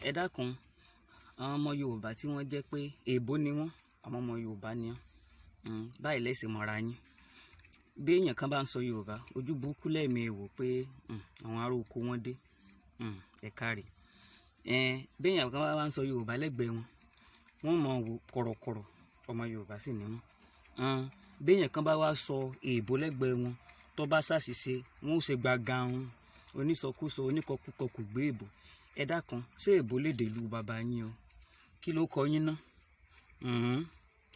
ẹ dákun àwọn ọmọ Yorùbá tí wọ́n jẹ́ pé èèbó ni wọ́n, àwọn ọmọ Yorùbá ni wọ́n, báyìí lẹ́sìn mọ́ra yín. Bí èèyàn kan bá ń sọ Yorùbá, ojú burúkú lẹ́ẹ̀mí wò pé àwọn ará oko wọn dé, ẹ káre. Bí èèyàn kan bá ń sọ Yorùbá lẹ́gbẹ̀ẹ́ wọn, wọ́n mọ̀ wò kọ̀rọ̀kọ̀rọ̀, ọmọ Yorùbá sì ni wọ́n. Bí èèyàn kan bá wá sọ èèbó lẹ́gbẹ̀ẹ́ wọn, tó bá ṣàṣìṣe, wọ́n ó ṣe gbàgà wọn, onísọkúsọ oníkọkúkọ kò gbé èèbó. Ẹ dákun, ṣé èèbó lè dé ìlú bàbá yín o? Kí ló kọ yín ná?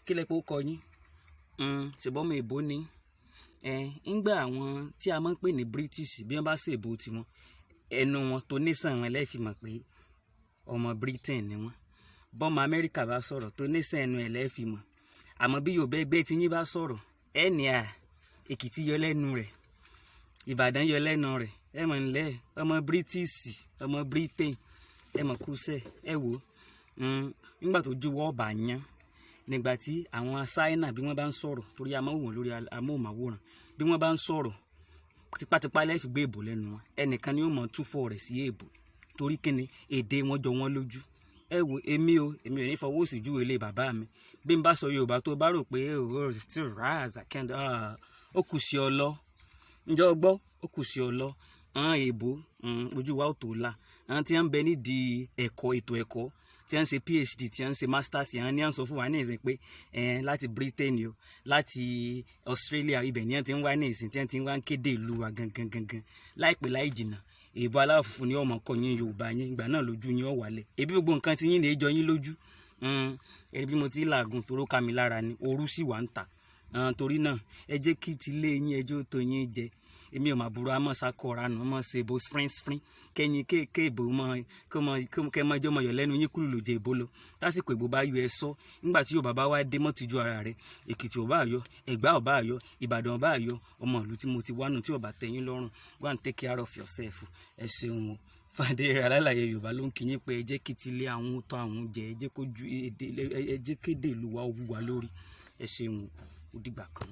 Kí lẹ pé ó kọ yín? Ṣèbọ́mọ èèbó ni. Ńgbà àwọn tí a máa ń pè ní British, bí wọ́n bá ṣe èèbó tiwọn, ẹnu wọn tó nísàn wọn lẹ́ẹ̀ fi mọ̀ pé ọmọ Britain ni wọ́n. Bọ́mọ Amẹ́ríkà bá sọ̀rọ̀ tó nísàn ẹnu ẹ̀ lẹ́ẹ̀ fi mọ̀. Àmọ́ bí Yorùbá ẹgbẹ́ tí yín bá sọ̀rọ̀, Èkìtì yọ lẹ́nu rẹ̀, Ìbàdàn yọ lẹ́nu rẹ̀, ẹ mọ̀ nílẹ̀ ọmọ British, ọmọ Britain, ẹ mọ̀ kúṣẹ̀, ẹ wò ó. Nígbà tó ju wọ́ọ̀bà yán, nígbà tí àwọn Ṣáínà bí wọ́n bá ń sọ̀rọ̀, torí a máa ń wò lórí amóhùnmáwòrán, bí wọ́n bá ń sọ̀rọ̀ tipátipá lẹ́ẹ̀ fi gbé èèbó lẹ́nu wọn, ẹnìkan ni ó mọ̀ túfọ̀ rẹ̀ sí èèbó, torí kíni èdè wọn jọ wọ́n lójú. Ẹ wò èmi ò ní fọwọ́ sí júwe ilé bàbá mi. Bí n bá sọ Yorùbá tó bá rò pé still rise again, ó kù sí ọ lọ. Ǹjẹ́ o gbọ́? Ó kù sí ọ lọ. Èèbó ojú wa ò tó la. Àwọn tí wọ́n ń bẹ nídìí ẹ̀kọ́, ètò ẹ̀kọ́, tí wọ́n ń ṣe PhD, tí wọ́n ń ṣe masters, àwọn ni wọ́n sọ fún wa ní ìsìn pé láti Britain o, láti Australia, ibẹ̀ ni wọ́n ti ń wá ní ìsìn, tí wọ́n ti ń wá ń kéde ìlú wa gangan. Láìpẹ́ láì jìnnà, èèbó aláwọ̀ funfun ni ọmọ kọ yín Yorùbá yín, ìgbà náà lójú yín ó wálẹ̀. Ebi gbogbo nǹkan tí yín lè jọ yín lójú. Ẹni bí mo ti làágùn toró ká mi lára ni, orú sì wà ń tà. Torí náà ẹ jẹ́ kí tilé yín ẹjọ́ tó yín jẹ. Èmi ò mà burú àmọ́ sakọ̀ra nù, ọmọ ṣe èbó frín kẹ́yìn kéèké èbó kẹ́mọ́jọ́ mọ̀ yọ̀ lẹ́nu yín kúrò lòdì èbó lọ. Tásìkò èbó bá yọ ẹ sọ, nígbà tí Yorùbá bá wá dé mọ́ tìjú ara rẹ̀, Èkìtì ò bá yọ, Ẹ̀gbá ò bá yọ, Ìbàdàn ò bá yọ, ọmọ ìlú tí mo ti wá nù tí ò bá tẹ́ yín lọ́rùn, go and take care of yourself. Ẹ ṣeun o. Fàdérè alálàyé Yorùbá ló ń kí yín pé ẹ jẹ́ kí tilé àwọn tó àwọn jẹ, ẹ jẹ́ kéde ìlú wa ó wú wa lórí. Ẹ ṣeun o. Ó dìgbà kan.